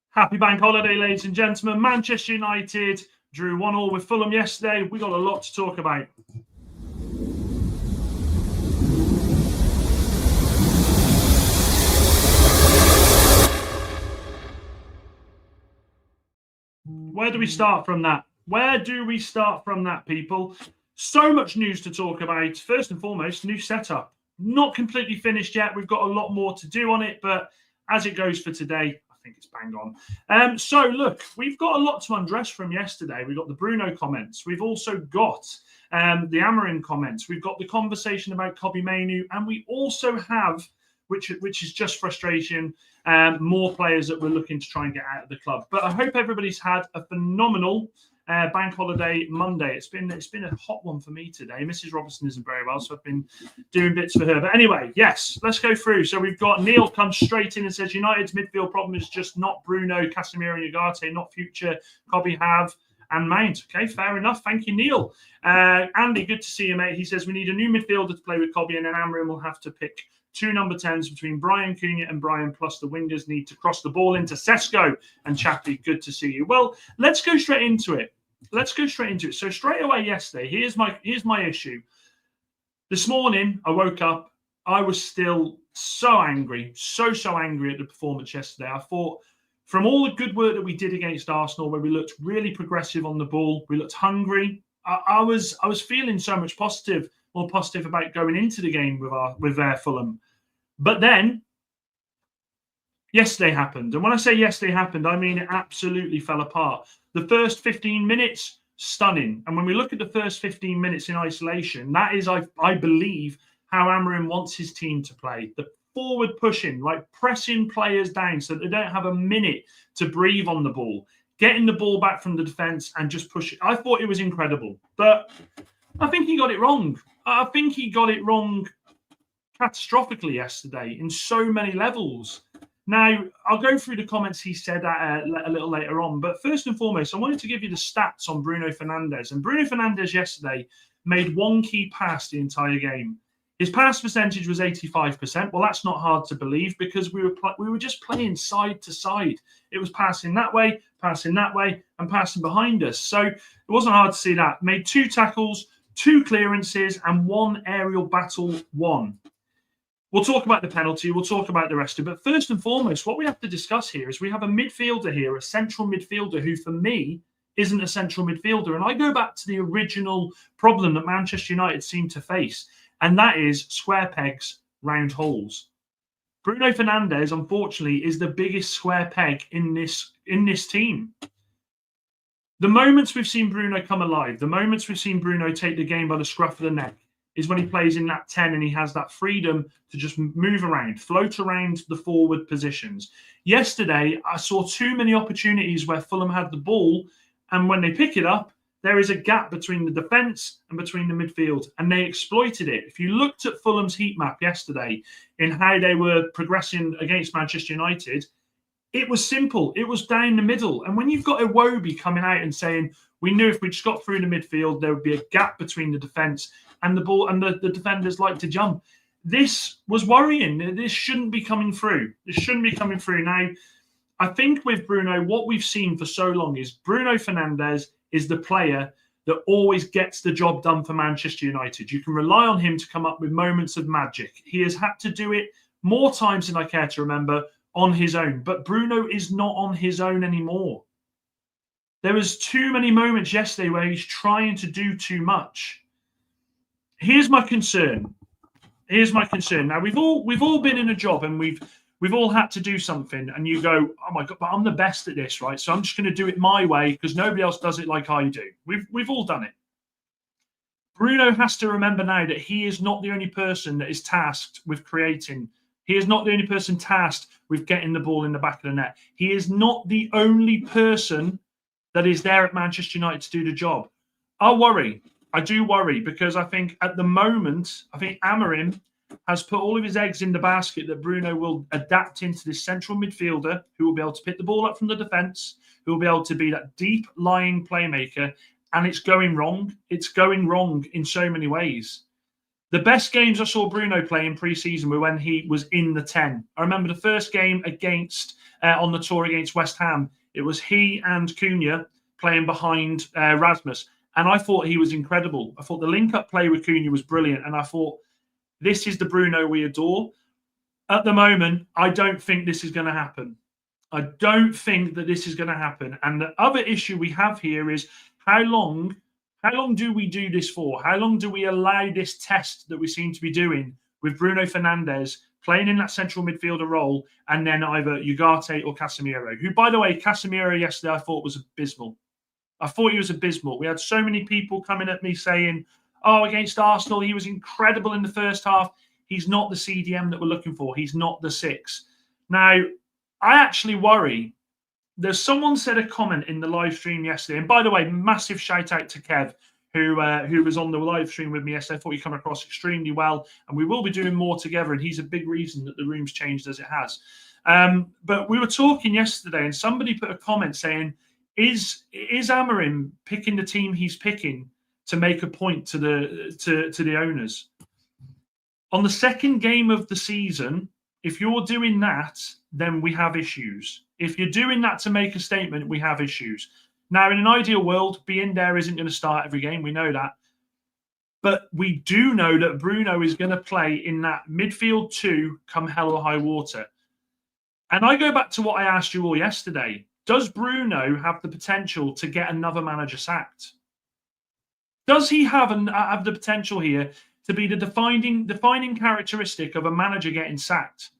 Happy bank holiday, ladies and gentlemen. Manchester United drew 1-1 with Fulham yesterday. We got a lot to talk about. Where do we start from that? Where do we start from that, people? So much news to talk about. First and foremost, new setup. Not completely finished yet. We've got a lot more to do on it, but as it goes for today, I think it's bang on. So, look, we've got a lot to undress from yesterday. We've got the Bruno comments. We've also got the Amarim comments. We've got the conversation about Mainoo, and we also have, which is just frustration, more players that we're looking to try and get out of the club. But I hope everybody's had a phenomenal bank holiday Monday. It's been a hot one for me today. Mrs. Robertson isn't very well, so I've been doing bits for her. But anyway, yes, let's go through. So we've got Neil comes straight in and says United's midfield problem is just not Bruno, Casemiro, and Ugarte, not future Cobby have and Mount. Okay, fair enough. Thank you, Neil. Andy, good to see you, mate. He says we need a new midfielder to play with Cobby, and then Amarim will have to pick two number 10s between Brian, Cunha and Brian, plus the wingers need to cross the ball into Sesko and Chappie. Good to see you. Well, let's go straight into it. So straight away yesterday, here's my issue. This morning, I woke up. I was still so angry, so angry at the performance yesterday. I thought from all the good work that we did against Arsenal, where we looked really progressive on the ball, we looked hungry. I was feeling so much more positive about going into the game with Fulham. But then yesterday happened. And when I say yesterday happened, I mean it absolutely fell apart. The first 15 minutes, stunning. And when we look at the first 15 minutes in isolation, that is, I believe, how Amarim wants his team to play. The forward pushing, like pressing players down so that they don't have a minute to breathe on the ball, getting the ball back from the defence and just push it. I thought it was incredible. But I think he got it wrong. Catastrophically yesterday in so many levels. Now, I'll go through the comments he said a little later on, but first and foremost, I wanted to give you the stats on Bruno Fernandes. And Bruno Fernandes yesterday made one key pass the entire game. His pass percentage was 85%. Well, that's not hard to believe because we were just playing side to side. It was passing that way, and passing behind us. So it wasn't hard to see that. Made 2 tackles, 2 clearances, and 1 aerial battle won. We'll talk about the penalty. We'll talk about the rest of it. But first and foremost, what we have to discuss here is we have a midfielder here, a central midfielder who, for me, isn't a central midfielder. And I go back to the original problem that Manchester United seemed to face, and that is square pegs, round holes. Bruno Fernandes, unfortunately, is the biggest square peg in this team. The moments we've seen Bruno come alive, the moments we've seen Bruno take the game by the scruff of the neck, is when he plays in that 10 and he has that freedom to just move around, float around the forward positions. Yesterday, I saw too many opportunities where Fulham had the ball, and when they pick it up, there is a gap between the defence and between the midfield, and they exploited it. If you looked at Fulham's heat map yesterday in how they were progressing against Manchester United, it was simple. It was down the middle. And when you've got Iwobi coming out and saying, we knew if we just got through the midfield, there would be a gap between the defence and the ball, and the defenders like to jump. This was worrying. This shouldn't be coming through. Now, I think with Bruno, what we've seen for so long is Bruno Fernandes is the player that always gets the job done for Manchester United. You can rely on him to come up with moments of magic. He has had to do it more times than I care to remember on his own. But Bruno is not on his own anymore. There was too many moments yesterday where he's trying to do too much. Here's my concern. Now, we've all been in a job and we've all had to do something, and you go, oh my God, but I'm the best at this, right? So I'm just going to do it my way because nobody else does it like I do. We've all done it. Bruno has to remember now that he is not the only person that is tasked with creating. He is not the only person tasked with getting the ball in the back of the net. He is not the only person that is there at Manchester United to do the job. I do worry because I think at the moment, Amarim has put all of his eggs in the basket that Bruno will adapt into this central midfielder who will be able to pick the ball up from the defence, who will be able to be that deep lying playmaker, and it's going wrong. It's going wrong in so many ways. The best games I saw Bruno play in pre-season were when he was in the 10. I remember the first game against on the tour against West Ham. It was he and Cunha playing behind Rasmus. And I thought he was incredible. I thought the link-up play with Cunha was brilliant. And I thought, this is the Bruno we adore. At the moment, I don't think this is going to happen. I don't think that this is going to happen. And the other issue we have here is how long do we do this for? How long do we allow this test that we seem to be doing with Bruno Fernandes playing in that central midfielder role, and then either Ugarte or Casemiro, who, by the way, Casemiro yesterday I thought was abysmal. I thought he was abysmal. We had so many people coming at me saying, oh, against Arsenal, he was incredible in the first half. He's not the CDM that we're looking for. He's not the 6. Now, I actually worry. There's someone said a comment in the live stream yesterday. And by the way, massive shout out to Kev, who was on the live stream with me yesterday. I thought he come across extremely well. And we will be doing more together. And he's a big reason that the room's changed as it has. But we were talking yesterday and somebody put a comment saying, is Amarim picking the team he's picking to make a point to the owners? On the second game of the season, if you're doing that, then we have issues. If you're doing that to make a statement, we have issues. Now, in an ideal world, being there isn't going to start every game. We know that. But we do know that Bruno is going to play in that midfield 2 come hell or high water. And I go back to what I asked you all yesterday. Does Bruno have the potential to get another manager sacked? Does he have the potential here to be the defining characteristic of a manager getting sacked?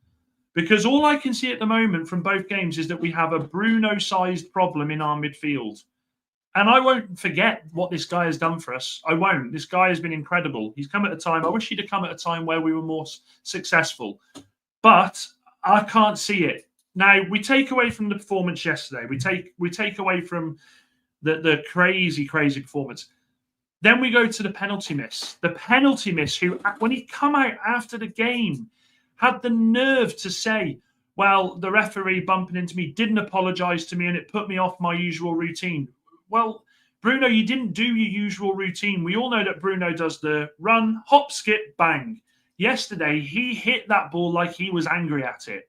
Because all I can see at the moment from both games is that we have a Bruno-sized problem in our midfield. And I won't forget what this guy has done for us. I won't. This guy has been incredible. He's come at a time. I wish he'd have come at a time where we were more successful. But I can't see it. Now, we take away from the performance yesterday. We take away from the crazy performance. Then we go to the penalty miss. The penalty miss, who, when he come out after the game, had the nerve to say, well, the referee bumping into me didn't apologise to me and it put me off my usual routine. Well, Bruno, you didn't do your usual routine. We all know that Bruno does the run, hop, skip, bang. Yesterday, he hit that ball like he was angry at it.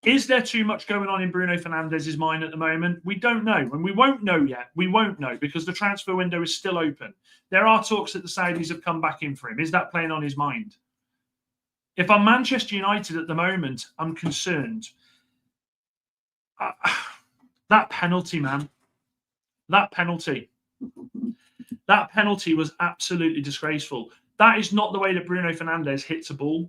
Is there too much going on in Bruno Fernandes' mind at the moment? We don't know. And we won't know yet. We won't know because the transfer window is still open. There are talks that the Saudis have come back in for him. Is that playing on his mind? If I'm Manchester United at the moment, I'm concerned. That penalty, man. That penalty was absolutely disgraceful. That is not the way that Bruno Fernandes hits a ball.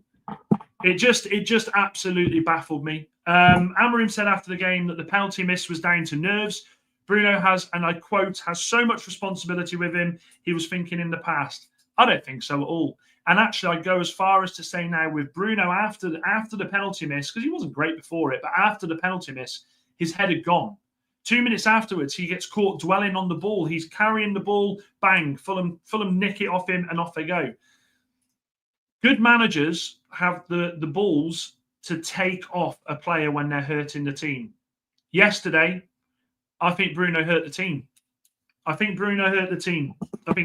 It just absolutely baffled me. Amarim said after the game that the penalty miss was down to nerves. Bruno has, and I quote, has so much responsibility with him. He was thinking in the past. I don't think so at all. And actually, I'd go as far as to say now with Bruno after the penalty miss, because he wasn't great before it, but after the penalty miss, his head had gone. 2 minutes afterwards, he gets caught dwelling on the ball. He's carrying the ball, bang, Fulham nick it off him, and off they go. Good managers have the balls to take off a player when they're hurting the team. Yesterday, I think Bruno hurt the team. I think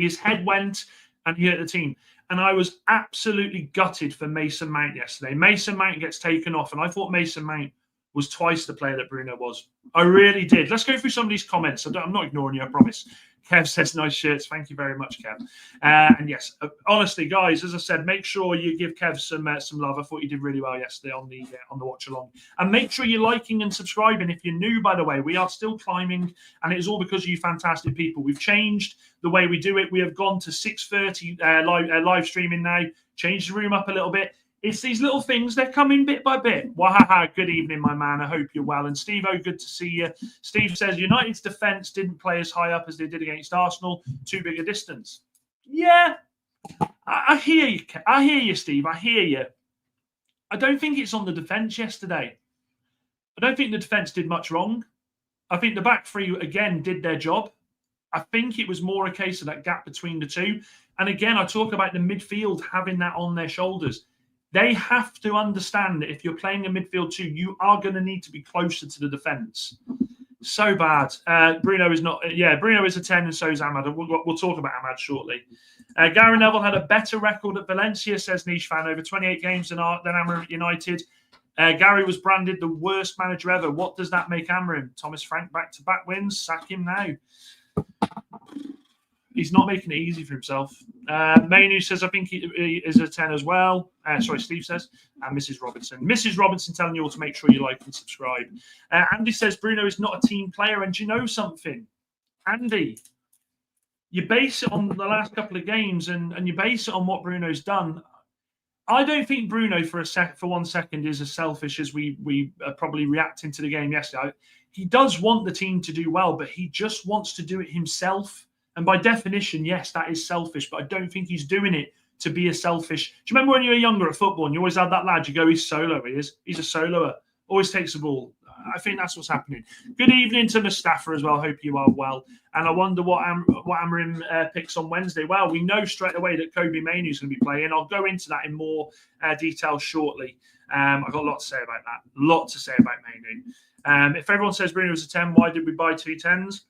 his head went and he hurt the team. And I was absolutely gutted for Mason Mount yesterday. Mason Mount gets taken off, and I thought Mason Mount was twice the player that Bruno was. I really did. Let's go through some of these comments. I'm not ignoring you, I promise. Kev says nice shirts. Thank you very much, Kev. And yes, honestly, guys, as I said, make sure you give Kev some love. I thought you did really well yesterday on the watch along. And make sure you're liking and subscribing. If you're new, by the way, we are still climbing, and it is all because of you fantastic people. We've changed the way we do it. We have gone to 6:30 live streaming now. Changed the room up a little bit. It's these little things, they're coming bit by bit. Wahaha, good evening, my man. I hope you're well. And Steve-O, good to see you. Steve says, United's defence didn't play as high up as they did against Arsenal. Too big a distance. Yeah, I hear you. I hear you, Steve. I hear you. I don't think it's on the defence yesterday. I don't think the defence did much wrong. I think the back three, again, did their job. I think it was more a case of that gap between the two. And again, I talk about the midfield having that on their shoulders. They have to understand that if you're playing a midfield 2, you are going to need to be closer to the defence. So bad. Bruno is not. Yeah, Bruno is a 10, and so is Ahmad. We'll talk about Ahmad shortly. Gary Neville had a better record at Valencia, says Niche Fan, over 28 games than Amarim at United. Gary was branded the worst manager ever. What does that make Amarim? Thomas Frank back-to-back wins. Sack him now. He's not making it easy for himself. Mainoo says, I think he is a 10 as well. Steve says. And Mrs. Robinson. Mrs. Robinson telling you all to make sure you like and subscribe. Andy says, Bruno is not a team player. And do you know something? Andy, you base it on the last couple of games and you base it on what Bruno's done. I don't think Bruno for 1 second is as selfish as we are probably reacting to the game yesterday. He does want the team to do well, but he just wants to do it himself. And by definition, yes, that is selfish, but I don't think he's doing it to be a selfish. Do you remember when you were younger at football and you always had that lad, you go, he's solo, he's a soloer, always takes the ball. I think that's what's happening. Good evening to Mustafa as well. Hope you are well. And I wonder what Amarim picks on Wednesday. Well, we know straight away that Kobe Mainoo is going to be playing. I'll go into that in more detail shortly. I've got a lot to say about that. A lot to say about Mainoo. If everyone says Bruno was a 10, why did we buy 2 10s?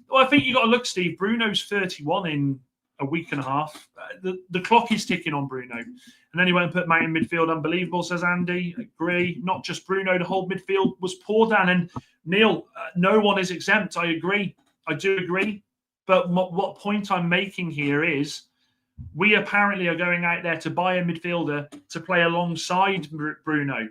Well, I think you got to look, Steve. Bruno's 31 in a week and a half. The clock is ticking on Bruno. And then he went and put Mount in midfield. Unbelievable, says Andy. Agree. Not just Bruno. The whole midfield was poor, Dan. And Neil, no one is exempt. I agree. I do agree. But what point I'm making here is we apparently are going out there to buy a midfielder to play alongside Bruno.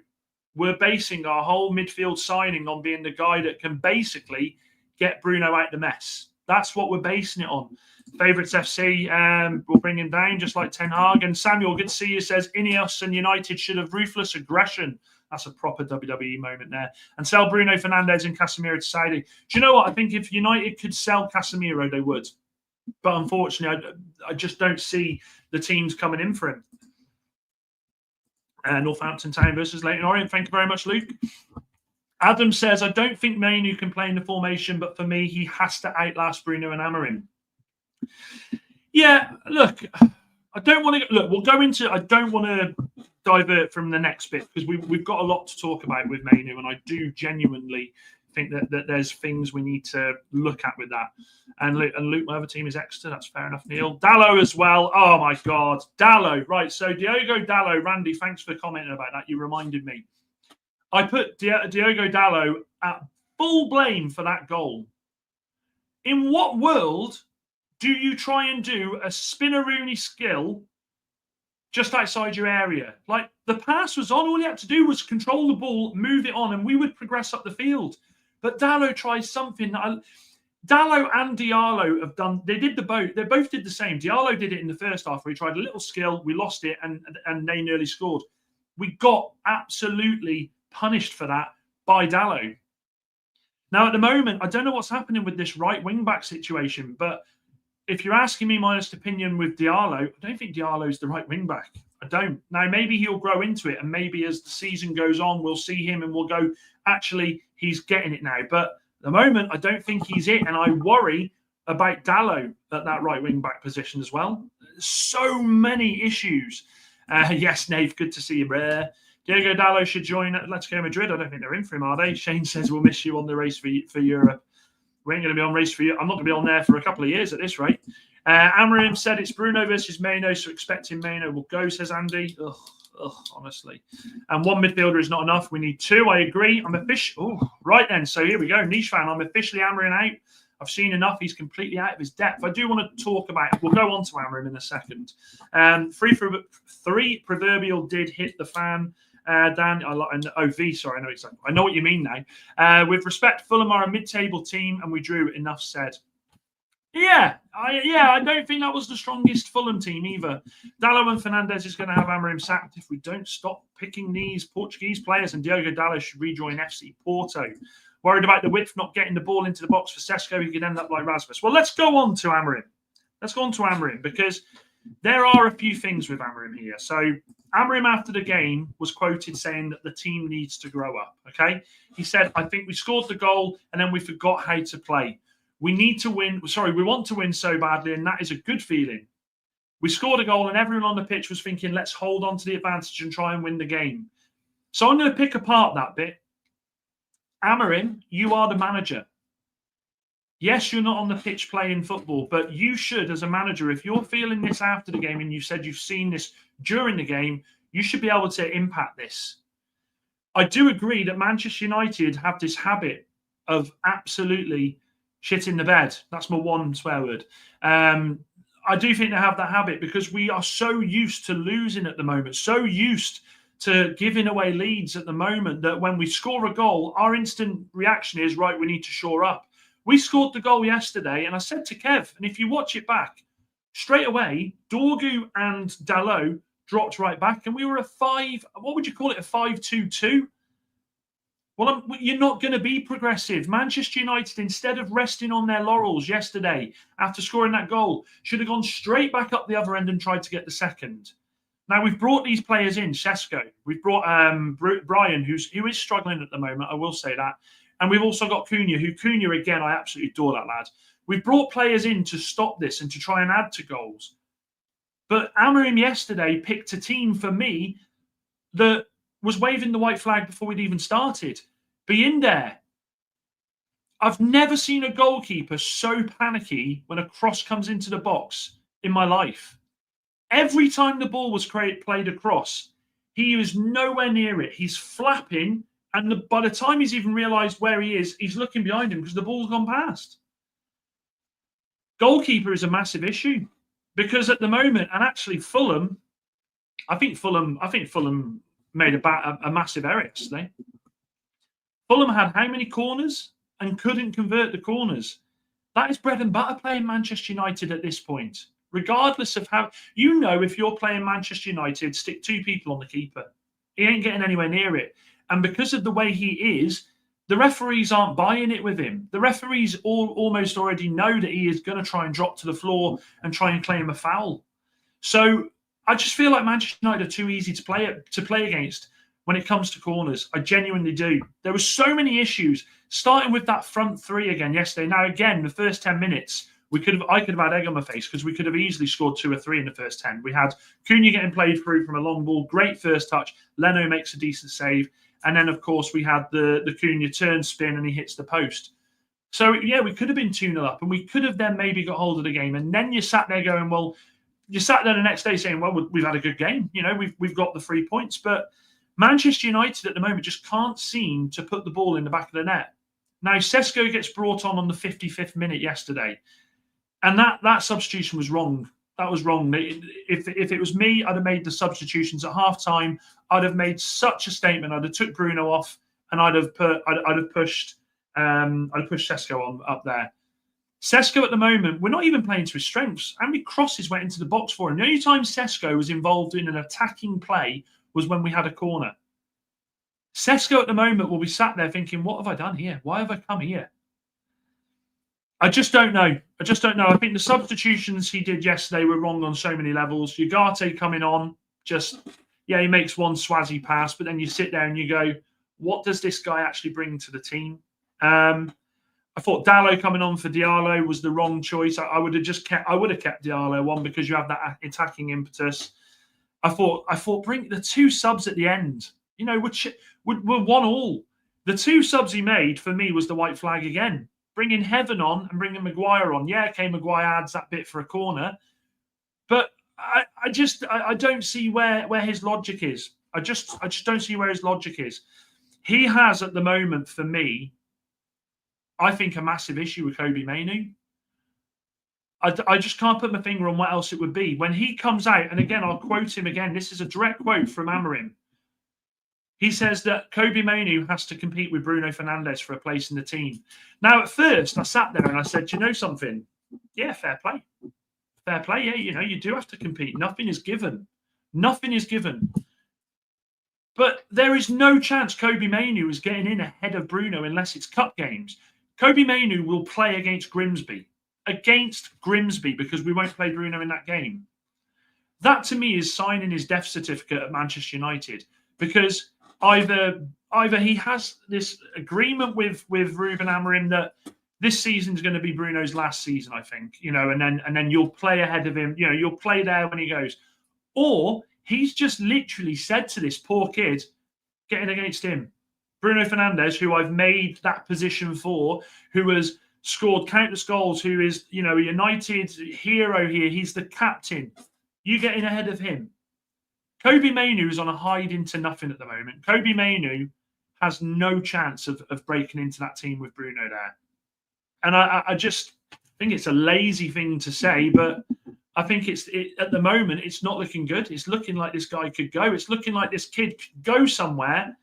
We're basing our whole midfield signing on being the guy that can basically get Bruno out the mess. That's what we're basing it on. Favourites FC, we'll bring him down, just like Ten Hag. And Samuel, good to see you, says Inos and United should have ruthless aggression. That's a proper WWE moment there. And sell Bruno Fernandes and Casemiro to Saudi. Do you know what? I think if United could sell Casemiro, they would. But unfortunately, I just don't see the teams coming in for him. Northampton Town versus Leyton Orient. Thank you very much, Luke. Adam says, I don't think Mainoo can play in the formation, but for me, he has to outlast Bruno and Amarim. Yeah, look, I don't want to look. We'll go into. I don't want to divert from the next bit because we've got a lot to talk about with Mainoo, and I do genuinely think that there's things we need to look at with that. And Luke, my other team is Exeter. That's fair enough. Neil Dallo as well. Oh my God, Dallo. Right. So Diogo Dallo, Randy, thanks for commenting about that. You reminded me. I put Diogo Dallo at full blame for that goal. In what world do you try and do a spinneroonie skill just outside your area? Like, the pass was on. All he had to do was control the ball, move it on, and we would progress up the field. But Dallo tries something that Dallo and Diallo have done. They both did the same. Diallo did it in the first half where he tried a little skill. We lost it, and they nearly scored. We got absolutely punished for that by Dallo. Now, at the moment, I don't know what's happening with this right wing-back situation, but if you're asking me my honest opinion with Diallo, I don't think Diallo's the right wing-back. I don't. Now, maybe he'll grow into it, and maybe as the season goes on, we'll see him and we'll go, actually, he's getting it now. But at the moment, I don't think he's it, and I worry about Dallo at that right wing-back position as well. So many issues. Yes, Nave, good to see you, bruh. Diego Dallo should join Atletico Madrid. I don't think they're in for him, are they? Shane says we'll miss you on the race for Europe. We ain't going to be on race for you. I'm not going to be on there for a couple of years at this rate. Amarim said it's Bruno versus Mainoo, so expecting Mainoo will go, says Andy. Ugh, honestly. And one midfielder is not enough. We need 2. I agree. I'm officially. Oh, right then. So here we go. Niche fan. I'm officially Amarim out. I've seen enough. He's completely out of his depth. I do want to talk about. We'll go on to Amarim in a second. 3 proverbial did hit the fan. Dan, V, sorry, I know what you mean now. With respect, Fulham are a mid-table team, and we drew. Enough said. I don't think that was the strongest Fulham team either. Dallo and Fernandes is going to have Amarim sacked if we don't stop picking these Portuguese players, and Diogo Dallo should rejoin FC Porto. Worried about the width, not getting the ball into the box for Sesko, he could end up like Rasmus. Well, let's go on to Amarim. Because there are a few things with Amarim here. So Amarim, after the game, was quoted saying that the team needs to grow up, okay? He said, I think we scored the goal and then we forgot how to play. We need to win. We want to win so badly, and that is a good feeling. We scored a goal and everyone on the pitch was thinking, let's hold on to the advantage and try and win the game. So I'm going to pick apart that bit. Amarim, you are the manager. Yes, you're not on the pitch playing football, but you should, as a manager, if you're feeling this after the game and you said you've seen this during the game, you should be able to impact this. I do agree that Manchester United have this habit of absolutely shitting the bed. That's my one swear word. I do think they have that habit because we are so used to losing at the moment, so used to giving away leads at the moment that when we score a goal, our instant reaction is, right, we need to shore up. We scored the goal yesterday, and I said to Kev, and if you watch it back, straight away, Dorgu and Dalot dropped right back, and we were a 5-2-2. Well, you're not going to be progressive. Manchester United, instead of resting on their laurels yesterday after scoring that goal, should have gone straight back up the other end and tried to get the second. Now, we've brought these players in, Sesko. We've brought Brian, who is struggling at the moment, I will say that. And we've also got Cunha, again, I absolutely adore that lad. We've brought players in to stop this and to try and add to goals. But Amarim yesterday picked a team for me that was waving the white flag before we'd even started. Be in there. I've never seen a goalkeeper so panicky when a cross comes into the box in my life. Every time the ball was played across, he was nowhere near it. He's flapping, and by the time he's even realised where he is, he's looking behind him because the ball's gone past. Goalkeeper is a massive issue because at the moment, and actually Fulham, I think Fulham made a massive error yesterday. Fulham had how many corners and couldn't convert the corners? That is bread and butter playing Manchester United at this point. Regardless of how, if you're playing Manchester United, stick 2 people on the keeper. He ain't getting anywhere near it. And because of the way he is, the referees aren't buying it with him. The referees almost already know that he is going to try and drop to the floor and try and claim a foul. So I just feel like Manchester United are too easy to play against when it comes to corners. I genuinely do. There were so many issues, starting with that front 3 again yesterday. Now, again, the first 10 minutes, I could have had egg on my face because we could have easily scored 2 or 3 in the first 10. We had Cunha getting played through from a long ball, great first touch. Leno makes a decent save. And then, of course, we had the Cunha turn spin and he hits the post. So, yeah, we could have been 2-0 up and we could have then maybe got hold of the game. And then you sat there going, well, you sat there the next day saying, well, we've had a good game. We've got the 3 points. But Manchester United at the moment just can't seem to put the ball in the back of the net. Now, Sesko gets brought on the 55th minute yesterday. And that substitution was wrong. That was wrong. If it was me, I'd have made the substitutions at halftime. I'd have made such a statement. I'd have took Bruno off, and I'd have pushed Sesko up there. Sesko at the moment, we're not even playing to his strengths. How many crosses went into the box for him? The only time Sesko was involved in an attacking play was when we had a corner. Sesko at the moment will be sat there thinking, what have I done here? Why have I come here? I just don't know. I think the substitutions he did yesterday were wrong on so many levels. Ugarte coming on, he makes one swazzy pass, but then you sit there and you go, what does this guy actually bring to the team? I thought Dalot coming on for Diallo was the wrong choice. I would have kept Diallo on because you have that attacking impetus. I thought bring the 2 subs at the end, which were 1-1. The 2 subs he made for me was the white flag again. Bringing Heaven on and bringing Maguire on. Yeah, okay, Maguire adds that bit for a corner. But I don't see where his logic is. I just don't see where his logic is. He has at the moment, for me, I think a massive issue with Kobbie Mainoo. I just can't put my finger on what else it would be. When he comes out, and again, I'll quote him again. This is a direct quote from Amarim. He says that Kobbie Mainoo has to compete with Bruno Fernandes for a place in the team. Now, at first, I sat there and I said, you know something? Yeah, fair play. Fair play. Yeah, you do have to compete. Nothing is given. Nothing is given. But there is no chance Kobbie Mainoo is getting in ahead of Bruno unless it's cup games. Kobbie Mainoo will play against Grimsby. Because we won't play Bruno in that game. That, to me, is signing his death certificate at Manchester United. Because either he has this agreement with Ruben Amarim that this season is going to be Bruno's last season, I think, and then you'll play ahead of him, you'll play there when he goes, or he's just literally said to this poor kid getting against him, Bruno Fernandes, who I've made that position for, who has scored countless goals, who is a United hero here, he's the captain. You getting ahead of him. Kobbie Mainoo is on a hide into nothing at the moment. Kobbie Mainoo has no chance of breaking into that team with Bruno there. And I just think it's a lazy thing to say, but I think at the moment, it's not looking good. It's looking like this guy could go. It's looking like this kid could go somewhere,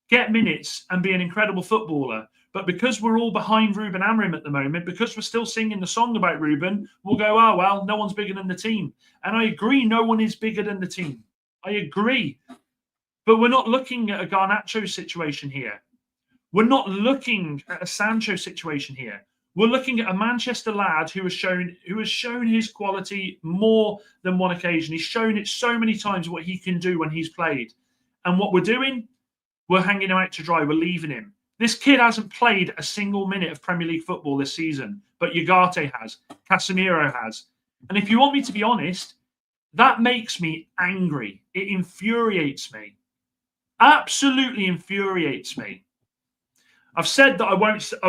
get minutes, and be an incredible footballer. But because we're all behind Ruben Amarim at the moment, because we're still singing the song about Ruben, we'll go, oh, well, no one's bigger than the team. And I agree, no one is bigger than the team. I agree. But we're not looking at a Garnacho situation here. We're not looking at a Sancho situation here. We're looking at a Manchester lad who has shown his quality more than one occasion. He's shown it so many times what he can do when he's played. And what we're doing, we're hanging him out to dry. We're leaving him. This kid hasn't played a single minute of Premier League football this season, but Ugarte has. Casemiro has. And if you want me to be honest, that makes me angry. It infuriates me. Absolutely infuriates me. I've said that I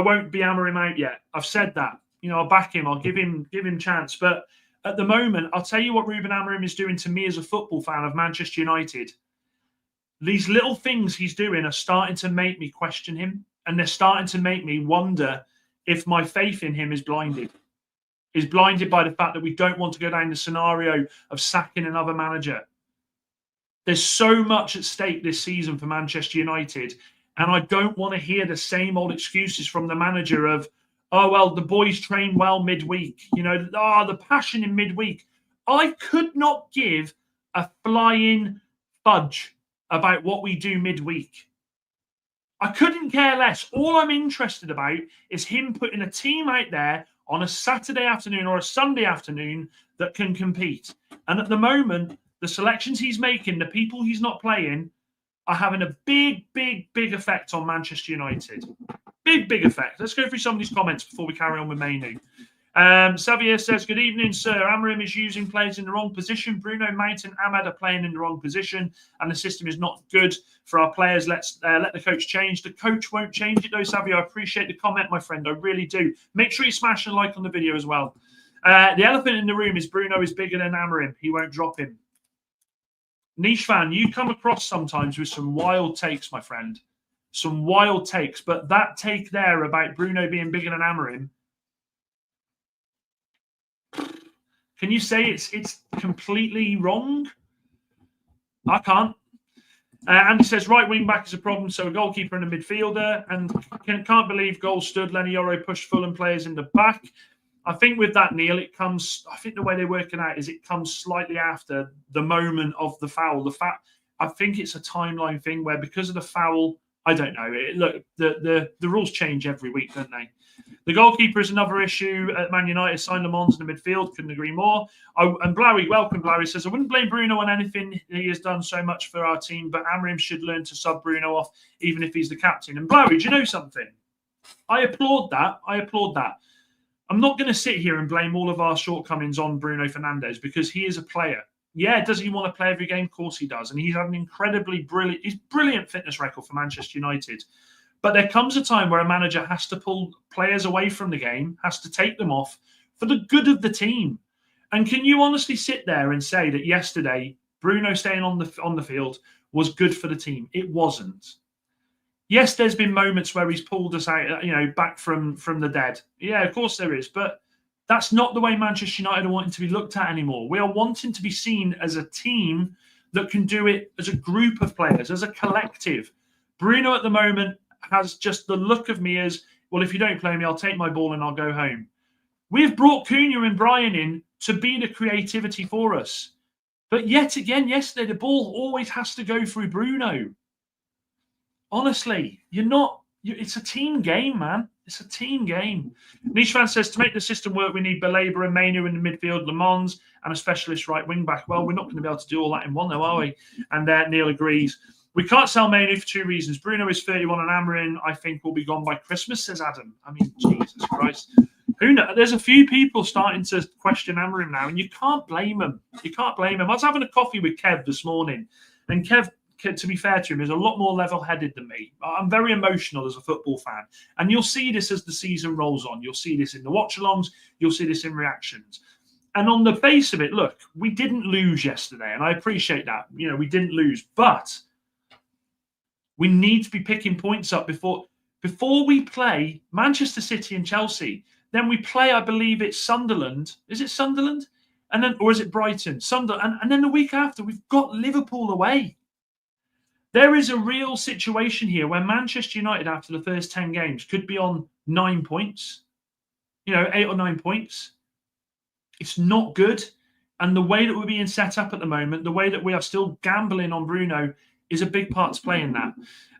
won't be Amarim out yet. I've said that. I'll back him. I'll give him chance. But at the moment, I'll tell you what Ruben Amarim is doing to me as a football fan of Manchester United. These little things he's doing are starting to make me question him, and they're starting to make me wonder if my faith in him is blinded. Is blinded by the fact that we don't want to go down the scenario of sacking another manager. There's so much at stake this season for Manchester United. And I don't want to hear the same old excuses from the manager of, oh, well, the boys train well midweek. The passion in midweek. I could not give a flying fudge about what we do midweek. I couldn't care less. All I'm interested about is him putting a team out there on a Saturday afternoon or a Sunday afternoon that can compete. And at the moment, the selections he's making, the people he's not playing, are having a big effect on Manchester United. Big effect. Let's go through some of these comments before we carry on with Mainoo. Xavier says, good evening, sir. Amarim is using players in the wrong position. Bruno, Mount and Ahmed are playing in the wrong position, and the system is not good for our players. Let the coach change. The coach won't change it, though, Xavier. I appreciate the comment, my friend. I really do. Make sure you smash a like on the video as well. The elephant in the room is Bruno is bigger than Amarim. He won't drop him. Niche fan, you come across sometimes with some wild takes, my friend. Some wild takes. But that take there about Bruno being bigger than Amarim, can you say it's completely wrong? I can't. Andy says right wing back is a problem, so a goalkeeper and a midfielder. And can't believe goal stood. Lenny Yoro pushed Fulham players in the back. I think with that, Neil, I think the way they're working out is it comes slightly after the moment of the foul. I think it's a timeline thing where because of the foul, I don't know. Look, the rules change every week, don't they? The goalkeeper is another issue at Man United. Signed Le Mans in the midfield. Couldn't agree more. And Blowy, welcome, Blowy, says, I wouldn't blame Bruno on anything. He has done so much for our team, but Amarim should learn to sub Bruno off, even if he's the captain. And Blowy, do you know something? I applaud that. I'm not going to sit here and blame all of our shortcomings on Bruno Fernandes because he is a player. Yeah, does he want to play every game? Of course he does. And he's had an incredibly brilliant fitness record for Manchester United. But there comes a time where a manager has to pull players away from the game, has to take them off for the good of the team. And can you honestly sit there and say that yesterday, Bruno staying on the field was good for the team? It wasn't. Yes, there's been moments where he's pulled us out, back from the dead. Yeah, of course there is. But that's not the way Manchester United are wanting to be looked at anymore. We are wanting to be seen as a team that can do it as a group of players, as a collective. Bruno at the moment has just the look of me as, well, if you don't play me, I'll take my ball and I'll go home. We've brought Cunha and Brian in to be the creativity for us. But yet again, yesterday, the ball always has to go through Bruno. Honestly, it's a team game, man. It's a team game. Nishvan says, to make the system work, we need Belabor and Mainoo in the midfield, Le Mans, and a specialist right wing back. Well, we're not going to be able to do all that in one, though, are we? And Neil agrees. We can't sell Mainoo for two reasons. Bruno is 31 and Amarim, I think, will be gone by Christmas, says Adam. I mean, Jesus Christ. Who knows? There's a few people starting to question Amarim now, and you can't blame them. You can't blame them. I was having a coffee with Kev this morning, and Kev, to be fair to him, is a lot more level-headed than me. I'm very emotional as a football fan. And you'll see this as the season rolls on. You'll see this in the watch-alongs. You'll see this in reactions. And on the face of it, look, we didn't lose yesterday, and I appreciate that. We didn't lose. But We need to be picking points up before we play Manchester City and Chelsea. Then we play, I believe it's Sunderland. Is it Sunderland? And then, or is it Brighton? Sunderland. And then the week after, we've got Liverpool away. There is a real situation here where Manchester United, after the first 10 games, could be on 9 points. 8 or 9 points. It's not good. And the way that we're being set up at the moment, the way that we are still gambling on Bruno, is a big part to play in that.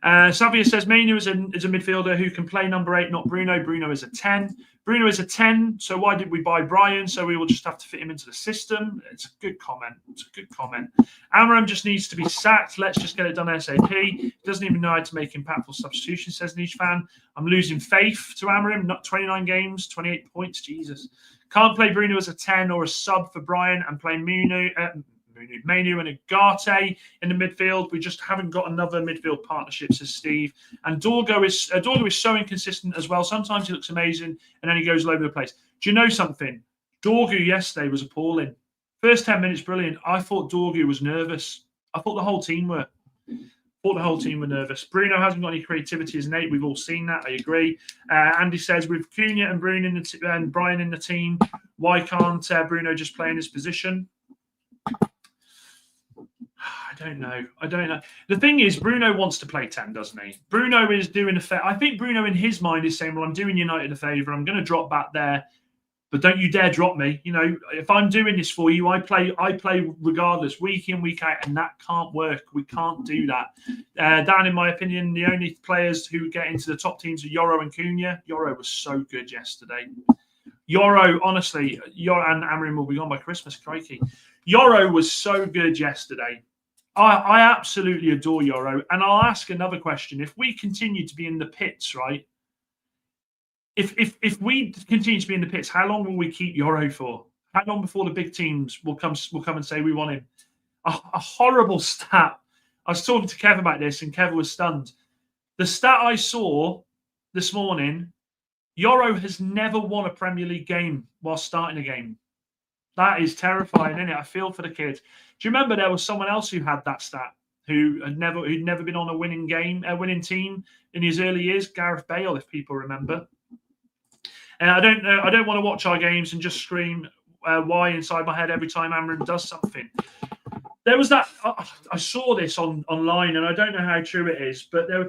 Savia says Mainoo is a midfielder who can play number 8, not Bruno. Bruno is a 10. Bruno is a 10, so why did we buy Brian? So we will just have to fit him into the system. It's a good comment. Amarim just needs to be sacked. Let's just get it done ASAP. He doesn't even know how to make impactful substitutions, says Niche Fan. I'm losing faith to Amarim. Not 29 games, 28 points. Jesus. Can't play Bruno as a 10 or a sub for Brian and play Mainoo and Ugarte in the midfield. We just haven't got another midfield partnership, says Steve. And Dorgo is so inconsistent as well. Sometimes he looks amazing and then he goes all over the place. Do you know something? Dorgo yesterday was appalling. First 10 minutes, brilliant. I thought Dorgo was nervous. I thought the whole team were. Nervous. Bruno hasn't got any creativity as an 8. We've all seen that. I agree. Andy says, with Cunha and Bruno and Brian in the team, why can't Bruno just play in his position? I don't know. The thing is, Bruno wants to play 10, doesn't he? Bruno is doing a favor. I think Bruno in his mind is saying, well, I'm doing United a favour. I'm going to drop back there, but don't you dare drop me. If I'm doing this for you, I play regardless, week in, week out, and that can't work. We can't do that. Dan, in my opinion, the only players who get into the top teams are Yoro and Cunha. Yoro was so good yesterday. Yoro, honestly, and Amarim will be gone by Christmas, crikey. Yoro was so good yesterday. I absolutely adore Yoro. And I'll ask another question. If we continue to be in the pits, right? If we continue to be in the pits, how long will we keep Yoro for? How long before the big teams will come and say we want him? A horrible stat. I was talking to Kev about this, and Kev was stunned. The stat I saw this morning, Yoro has never won a Premier League game while starting a game. That is terrifying, isn't it? I feel for the kid. Do you remember there was someone else who had that stat, who'd never been on a winning team in his early years? Gareth Bale, if people remember. And I don't know. I don't want to watch our games and just scream why inside my head every time Amarim does something. There was that. I saw this online, and I don't know how true it is, but there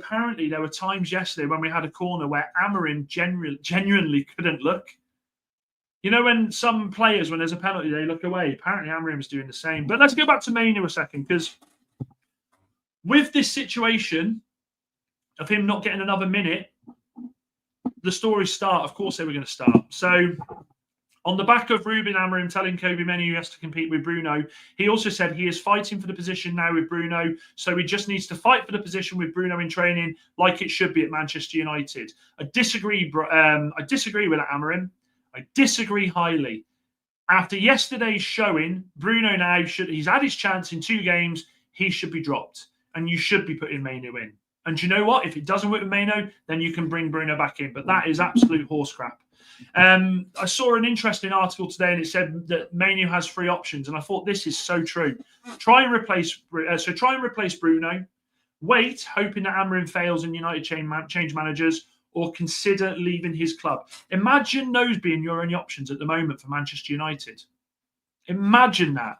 were times yesterday when we had a corner where Amarim genuinely couldn't look. When some players, when there's a penalty, they look away. Apparently, Amarim's doing the same. But let's go back to Mainoo a second, because with this situation of him not getting another minute, the stories start. Of course, they were going to start. So, on the back of Ruben Amarim telling Kobe Mainoo he has to compete with Bruno, he also said he is fighting for the position now with Bruno, so he just needs to fight for the position with Bruno in training, like it should be at Manchester United. I disagree with that, Amarim. I disagree highly. After yesterday's showing, Bruno now he's had his chance in 2 games. He should be dropped, and you should be putting Mainoo in. And you know what? If it doesn't work with Mainoo, then you can bring Bruno back in. But that is absolute horse crap. I saw an interesting article today, and it said that Mainoo has 3 options, and I thought this is so true. Try and replace Bruno. Wait, hoping that Amarim fails and United change managers, or consider leaving his club. Imagine those being your only options at the moment for Manchester United. Imagine that.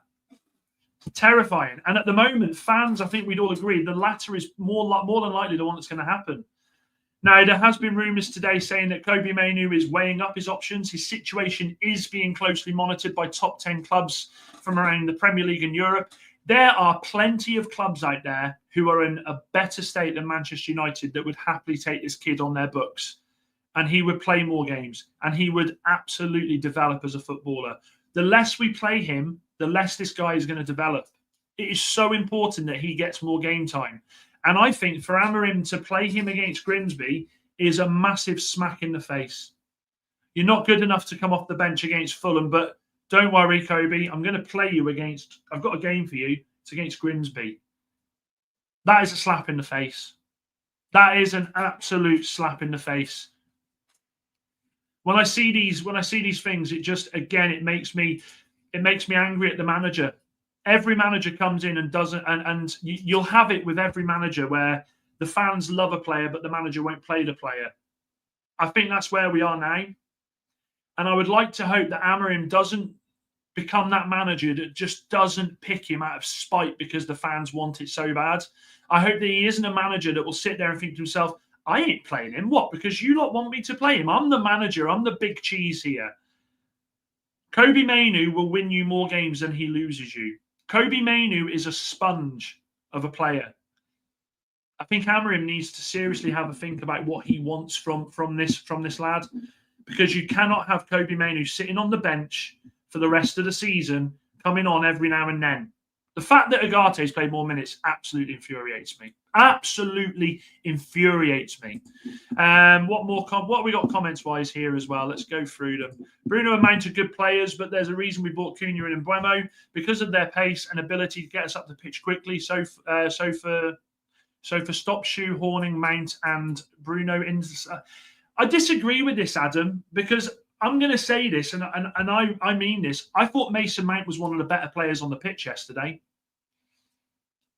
Terrifying. And at the moment, fans, I think we'd all agree, the latter is more than likely the one that's going to happen. Now, there has been rumours today saying that Kobe Mainoo is weighing up his options. His situation is being closely monitored by top 10 clubs from around the Premier League and Europe. There are plenty of clubs out there who are in a better state than Manchester United that would happily take this kid on their books. And he would play more games. And he would absolutely develop as a footballer. The less we play him, the less this guy is going to develop. It is so important that he gets more game time. And I think for Amarim to play him against Grimsby is a massive smack in the face. You're not good enough to come off the bench against Fulham, but don't worry, Kobe. I'm going to play you against... I've got a game for you. It's against Grimsby. That is a slap in the face. That is an absolute slap in the face. When I see these things, it just, again, it makes me angry at the manager. Every manager comes in and doesn't, and you'll have it with every manager where the fans love a player, but the manager won't play the player. I think that's where we are now. And I would like to hope that Amarim doesn't become that manager that just doesn't pick him out of spite because the fans want it so bad. I hope that he isn't a manager that will sit there and think to himself, I ain't playing him. What? Because you lot want me to play him. I'm the manager. I'm the big cheese here. Kobbie Mainoo will win you more games than he loses you. Kobbie Mainoo is a sponge of a player. I think Amarim needs to seriously have a think about what he wants from this lad, because you cannot have Kobbie Mainoo sitting on the bench for the rest of the season, coming on every now and then. The fact that Ugarte's played more minutes absolutely infuriates me. Absolutely infuriates me. What we got comments-wise here as well? Let's go through them. Bruno and Mount are good players, but there's a reason we bought Cunha and Mbeumo, because of their pace and ability to get us up the pitch quickly. So for stop shoehorning Mount and Bruno in. I disagree with this, Adam, because I'm going to say this, and I mean this. I thought Mason Mount was one of the better players on the pitch yesterday.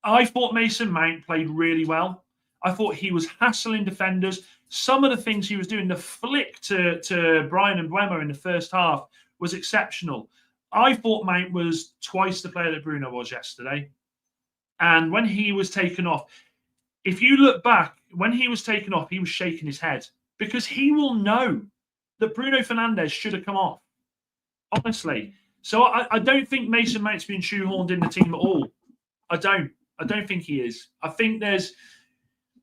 I thought Mason Mount played really well. I thought he was hassling defenders. Some of the things he was doing, the flick to Brian and Mbeumo in the first half was exceptional. I thought Mount was twice the player that Bruno was yesterday. And when he was taken off, if you look back, when he was taken off, he was shaking his head because he will know that Bruno Fernandes should have come off. Honestly. So I don't think Mason Mount's been shoehorned in the team at all. I don't think he is.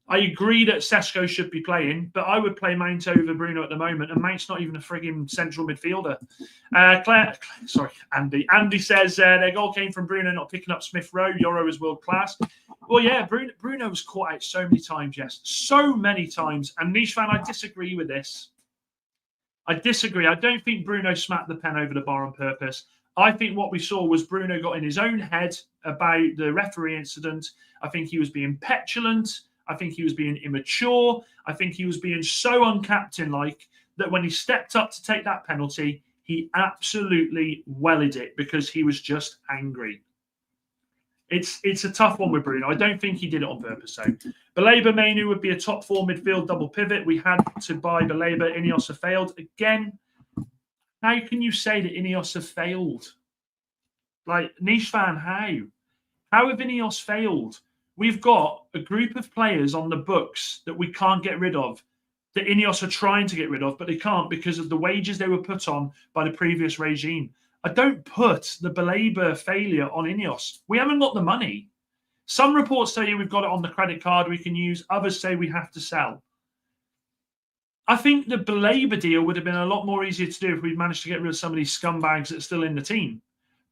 I agree that Sesko should be playing, but I would play Mount over Bruno at the moment, and Mount's not even a frigging central midfielder. Andy says their goal came from Bruno not picking up Smith Rowe. Yoro is world class. Well, yeah, Bruno was caught out so many times, yes. So many times. And Niche fan, I disagree with this. I disagree. I don't think Bruno smacked the pen over the bar on purpose. I think what we saw was Bruno got in his own head about the referee incident. I think he was being petulant. I think he was being immature. I think he was being so uncaptain-like that when he stepped up to take that penalty, he absolutely wellied it because he was just angry. It's a tough one with Bruno. I don't think he did it on purpose, though. Baleba Mainoo would be a top 4 midfield double pivot. We had to buy Baleba. Inos have failed. Again, how can you say that Inos have failed? Like, Niche fan, how? How have Inos failed? We've got a group of players on the books that we can't get rid of, that Inos are trying to get rid of, but they can't because of the wages they were put on by the previous regime. I don't put the Baleba failure on Inos. We haven't got the money. Some reports say we've got it on the credit card we can use. Others say we have to sell. I think the Baleba deal would have been a lot more easier to do if we'd managed to get rid of some of these scumbags that are still in the team.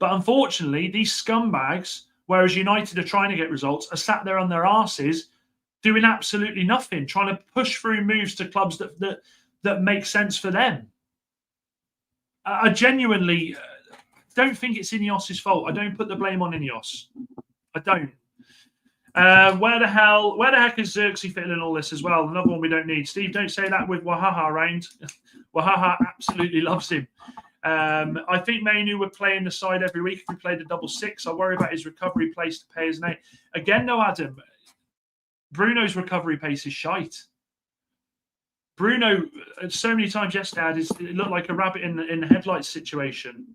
But unfortunately, these scumbags, whereas United are trying to get results, are sat there on their arses doing absolutely nothing, trying to push through moves to clubs that make sense for them. I genuinely don't think it's Ineos's fault. I don't put the blame on Ineos. I don't. Where the heck is Xerxes fitting in all this as well? Another one we don't need. Steve, don't say that with Wahaha around. Wahaha absolutely loves him. I think Mainoo would play in the side every week if we played a double six. I worry about his recovery pace to pay his name. Again, no, Adam. Bruno's recovery pace is shite. Bruno, so many times yesterday, it looked like a rabbit in the headlights situation.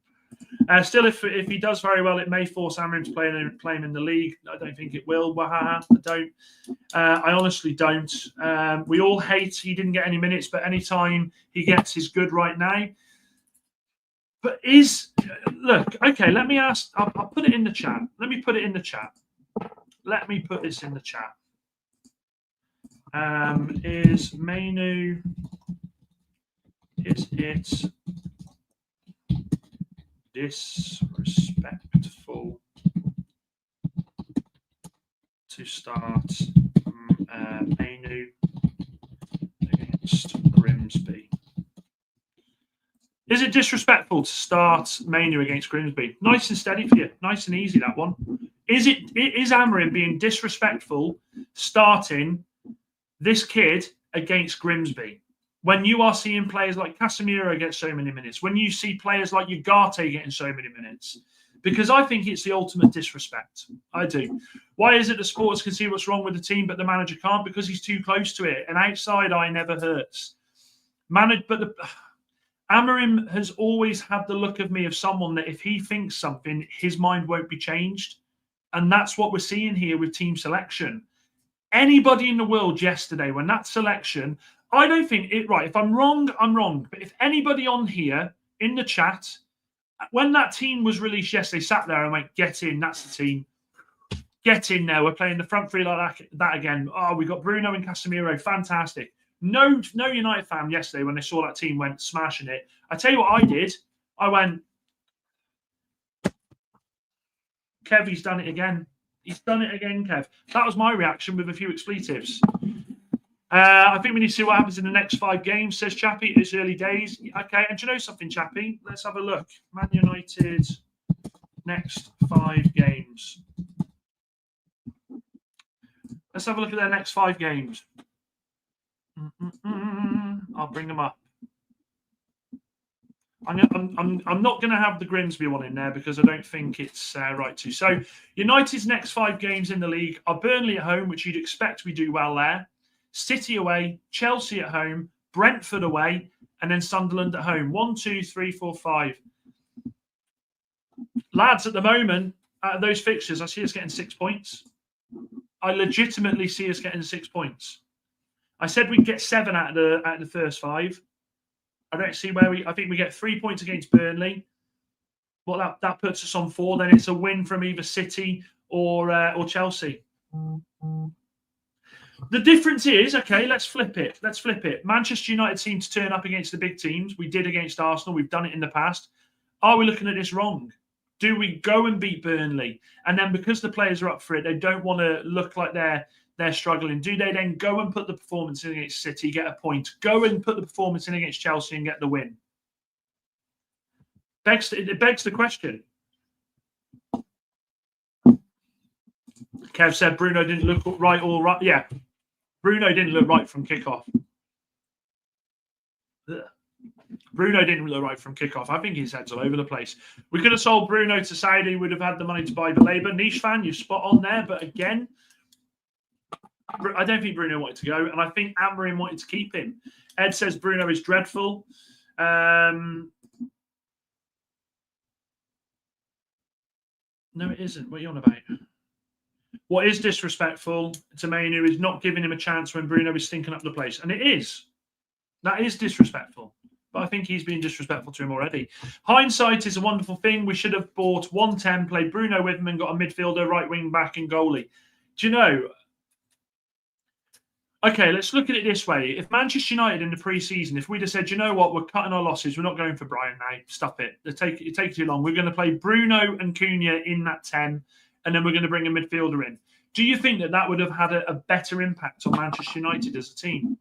Still, if he does very well, it may force Amarim to play him in the league. I don't think it will. Wahaha, I don't. I honestly don't. We all hate he didn't get any minutes, but anytime he gets is good right now. But look, okay, let me ask, I'll put it in the chat. Let me put it in the chat. Let me put this in the chat. Is Mainoo, is it disrespectful to start Mainoo against Grimsby? Is it disrespectful to start Mainoo against Grimsby? Nice and steady for you. Nice and easy, that one. Is Amarim being disrespectful starting this kid against Grimsby? When you are seeing players like Casemiro get so many minutes, when you see players like Ugarte getting so many minutes, because I think it's the ultimate disrespect. I do. Why is it the supporters can see what's wrong with the team, but the manager can't? Because he's too close to it. An outside eye never hurts. Amarim has always had the look of me of someone that if he thinks something, his mind won't be changed. And that's what we're seeing here with team selection. Anybody in the world yesterday, when that selection, I don't think it, right, if I'm wrong, I'm wrong. But if anybody on here in the chat, when that team was released yesterday, sat there and went, get in, that's the team. Get in there. We're playing the front three like that again. Oh, we got Bruno and Casemiro. Fantastic. No United fan yesterday when they saw that team went smashing it. I tell you what I did. I went, Kev, he's done it again. He's done it again, Kev. That was my reaction with a few expletives. I think we need to see what happens in the next 5 games, says Chappie. It's early days. Okay, and do you know something, Chappie? Let's have a look. Man United, next 5 games. Let's have a look at their next 5 games. I'll bring them up. I'm not going to have the Grimsby one in there because I don't think it's right to. So United's next 5 games in the league are Burnley at home, which you'd expect we do well there. City away, Chelsea at home, Brentford away, and then Sunderland at home. 1, 2, 3, 4, 5. Lads, at the moment, out of those fixtures, I see us getting 6 points. I legitimately see us getting 6 points. I said we'd get 7 out of the first 5. I don't see where I think we get 3 points against Burnley. Well, that puts us on 4. Then it's a win from either City or Chelsea. The difference is, okay, let's flip it. Manchester United seem to turn up against the big teams. We did against Arsenal. We've done it in the past. Are we looking at this wrong? Do we go and beat Burnley? And then because the players are up for it, they don't want to look like they're struggling. Do they then go and put the performance in against City, get a point? Go and put the performance in against Chelsea and get the win? It begs the question. Kev said Bruno didn't look right all right. Yeah. Bruno didn't look right from kickoff. Bruno didn't look right from kickoff. I think his head's all over the place. We could have sold Bruno to Saudi. We'd have had the money to buy the Labour. Niche fan, you're spot on there. But again, I don't think Bruno wanted to go. And I think Amarim wanted to keep him. Ed says Bruno is dreadful. No, it isn't. What are you on about? What is disrespectful to Mainoo is not giving him a chance when Bruno is stinking up the place. And it is. That is disrespectful. But I think he's been disrespectful to him already. Hindsight is a wonderful thing. We should have bought 110, played Bruno with him and got a midfielder, right wing back and goalie. Do you know? Okay, let's look at it this way. If Manchester United in the pre-season, if we'd have said, you know what, we're cutting our losses, we're not going for Brian now, stop it. It takes too long. We're going to play Bruno and Cunha in that 10, and then we're going to bring a midfielder in. Do you think that would have had a better impact on Manchester United as a team?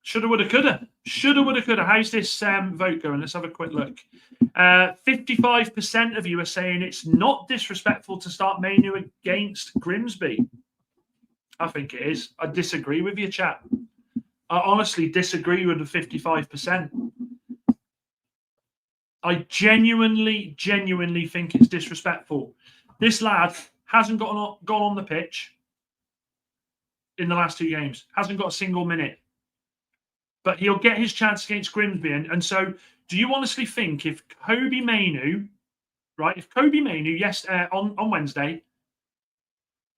Shoulda, woulda, coulda. Shoulda, woulda, coulda. How's this vote going? Let's have a quick look. 55% of you are saying it's not disrespectful to start Mainoo against Grimsby. I think it is. I disagree with you, chap. I honestly disagree with the 55%. I genuinely think it's disrespectful. This lad hasn't gone on the pitch in the last 2 games. Hasn't got a single minute. But he'll get his chance against Grimsby. And so do you honestly think if Kobe Mainoo, right, on Wednesday,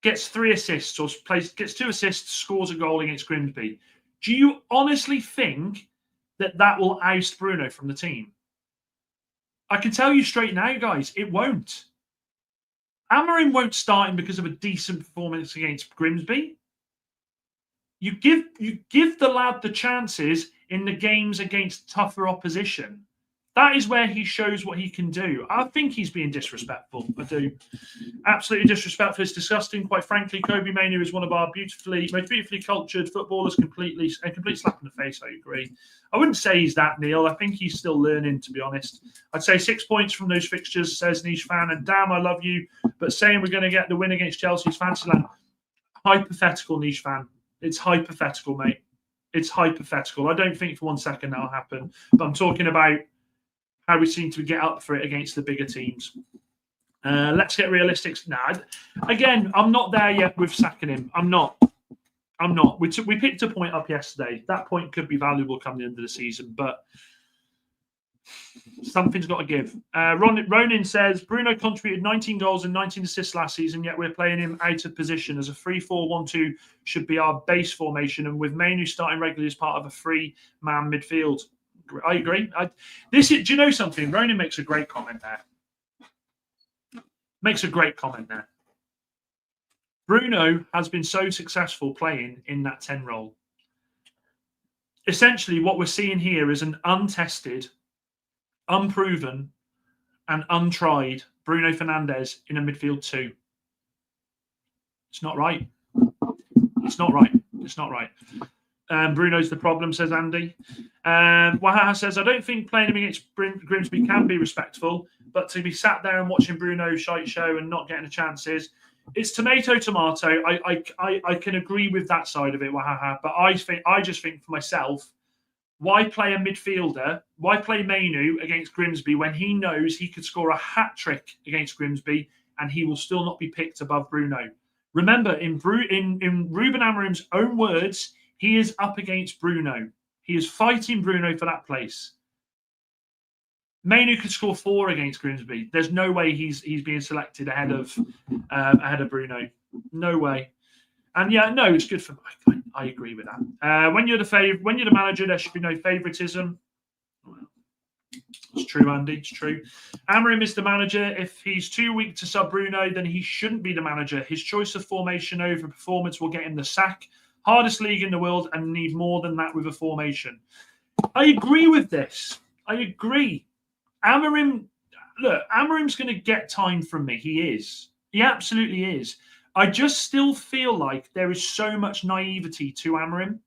gets 3 assists or gets 2 assists, scores a goal against Grimsby, do you honestly think that will oust Bruno from the team? I can tell you straight now, guys, it won't. Amarim won't start him because of a decent performance against Grimsby. You give the lad the chances in the games against tougher opposition. That is where he shows what he can do. I think he's being disrespectful. I do. Absolutely disrespectful. It's disgusting. Quite frankly, Kobe Mainoo is one of our most beautifully cultured footballers. A complete slap in the face, I agree. I wouldn't say he's that, Neil. I think he's still learning, to be honest. I'd say 6 points from those fixtures, says Niche fan. And damn, I love you. But saying we're going to get the win against Chelsea's Fantasyland, hypothetical, Niche fan. It's hypothetical, mate. It's hypothetical. I don't think for 1 second that'll happen. But I'm talking about how we seem to get up for it against the bigger teams. Let's get realistic. Now, again, I'm not there yet with sacking him. I'm not. We picked a point up yesterday. That point could be valuable come the end of the season, but something's got to give. Ronin says, Bruno contributed 19 goals and 19 assists last season, yet we're playing him out of position. As a 3-4-1-2 should be our base formation, and with Mainoo starting regularly as part of a three-man midfield. I agree. Do you know something? Ronin makes a great comment there. Bruno has been so successful playing in that 10 role. Essentially, what we're seeing here is an untested, unproven, and untried Bruno Fernandes in a midfield 2. It's not right. It's not right. Bruno's the problem, says Andy. Wahaha says, I don't think playing him against Grimsby can be respectful, but to be sat there and watching Bruno's shite show and not getting the chances, it's tomato. I can agree with that side of it, Wahaha. But I just think for myself, why play a midfielder? Why play Mainoo against Grimsby when he knows he could score a hat trick against Grimsby and he will still not be picked above Bruno? Remember, in Ruben Amorim's own words, he is up against Bruno. He is fighting Bruno for that place. Mainoo could score 4 against Grimsby. There's no way he's being selected ahead of Bruno. No way. And yeah, no, it's good for. I agree with that. When you're the manager, there should be no favoritism. It's true, Andy. It's true. Amarim is the manager. If he's too weak to sub Bruno, then he shouldn't be the manager. His choice of formation over performance will get him the sack. Hardest league in the world, and need more than that with a formation. I agree with this. I agree. Amarim's going to get time from me. He is. He absolutely is. I just still feel like there is so much naivety to Amarim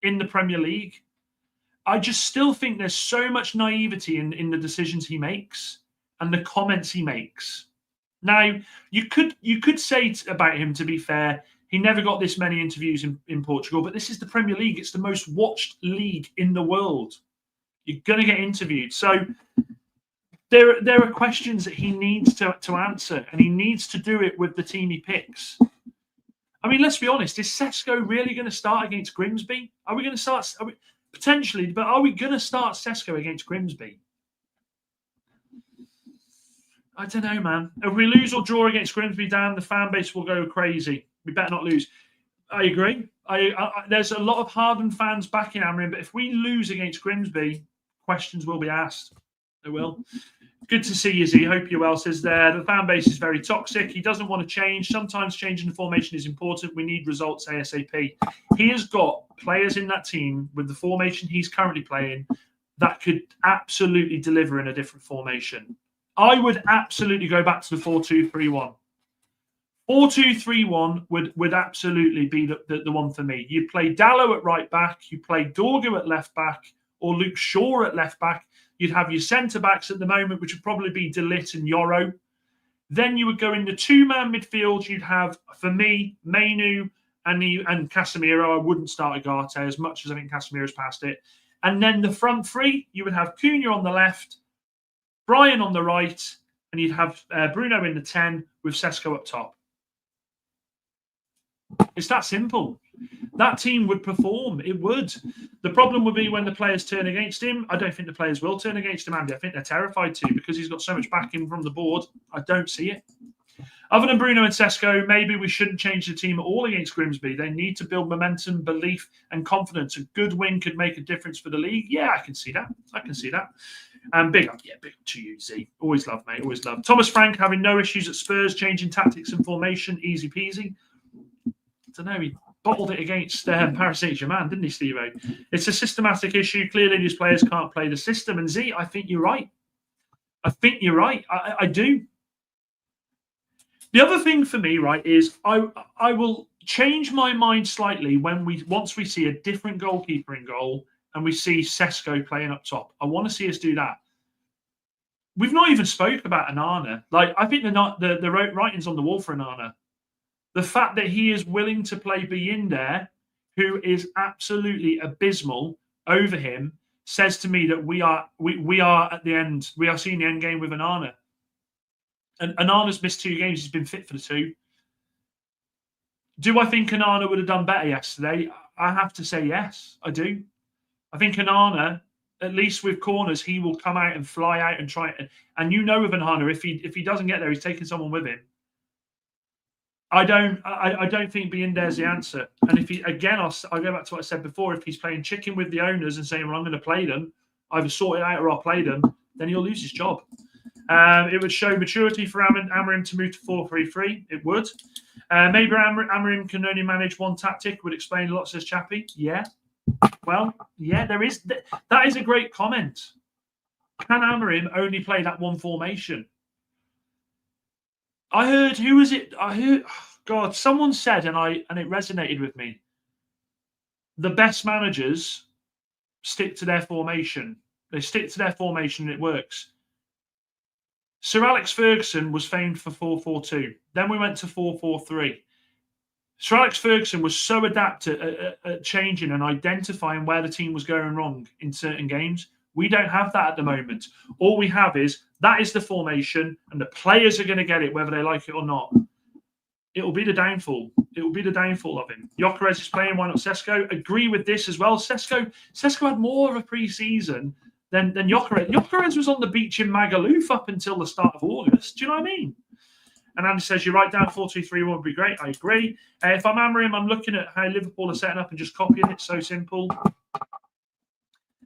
in the Premier League. I just still think there's so much naivety in the decisions he makes and the comments he makes. Now, you could say about him, to be fair, he never got this many interviews in Portugal, but this is the Premier League. It's the most watched league in the world. You're going to get interviewed. So there are questions that he needs to answer, and he needs to do it with the team he picks. I mean, let's be honest. Is Sesko really going to start against Grimsby? Are we going to start? Potentially, but are we going to start Sesko against Grimsby? I don't know, man. If we lose or draw against Grimsby, Dan, the fan base will go crazy. We better not lose. I agree. There's a lot of hardened fans backing Amarim, but if we lose against Grimsby, questions will be asked. They will. Good to see you, Z. Hope you're well, says there. The fan base is very toxic. He doesn't want to change. Sometimes changing the formation is important. We need results ASAP. He has got players in that team with the formation he's currently playing that could absolutely deliver in a different formation. I would absolutely go back to the 4-2-3-1. 4-2-3-1 would absolutely be the one for me. You play Dallo at right back, you play Dorgu at left back, or Luke Shaw at left back. You'd have your centre-backs at the moment, which would probably be De Ligt and Yoro. Then you would go into two-man midfield. You'd have, for me, Mainoo and Casemiro. I wouldn't start Ugarte as much as I think Casemiro's past it. And then the front three, you would have Cunha on the left, Brian on the right, and you'd have Bruno in the 10 with Sesko up top. It's that simple. That team would perform. It would. The problem would be when the players turn against him. I don't think the players will turn against him, Andy. I think they're terrified to because he's got so much backing from the board. I don't see it. Other than Bruno and Sesko, maybe we shouldn't change the team at all against Grimsby. They need to build momentum, belief, and confidence. A good win could make a difference for the league. Yeah, I can see that. Big up to you, Z. Always love, mate. Always love. Thomas Frank having no issues at Spurs, changing tactics and formation. Easy peasy. I don't know. He bottled it against Paris Saint-Germain, didn't he, Steve-O? It's a systematic issue. Clearly, these players can't play the system. And Z, I think you're right. I do. The other thing for me, right, is I will change my mind slightly once we see a different goalkeeper in goal and we see Sesko playing up top. I want to see us do that. We've not even spoke about Onana. Like, I think the writing's on the wall for Onana. The fact that he is willing to play Binder, who is absolutely abysmal, over him, says to me that we are at the end. We are seeing the end game with Onana. And Onana's missed 2 games. He's been fit for the 2. Do I think Onana would have done better yesterday? I have to say yes, I do. I think Onana, at least with corners, he will come out and fly out and try it. And you know with Onana, if he doesn't get there, he's taking someone with him. I don't think being there's the answer. And if he, again, I'll go back to what I said before, if he's playing chicken with the owners and saying, well, I'm going to play them, either sort it out or I'll play them, then he'll lose his job. It would show maturity for Amarim to move to 4-3-3. It would. Maybe Amarim can only manage one tactic. Would explain a lot, says Chappie. Yeah. Well, yeah, there is. That is a great comment. Can Amarim only play that one formation? I heard, who was it? I heard, God, someone said, and it resonated with me. The best managers stick to their formation. They stick to their formation and it works. Sir Alex Ferguson was famed for 4-4-2. Then we went to 4-4-3. Sir Alex Ferguson was so adept at changing and identifying where the team was going wrong in certain games. We don't have that at the moment. All we have is that is the formation, and the players are going to get it whether they like it or not. It will be the downfall. It will be the downfall of him. Gyökeres is playing. Why not Sesko? Agree with this as well. Sesko had more of a pre-season than Gyökeres. Gyökeres was on the beach in Magaluf up until the start of August. Do you know what I mean? And Andy says, you're right, down 4-2-3-1 would be great. I agree. If I'm Amarim, I'm looking at how Liverpool are setting up and just copying it. So simple.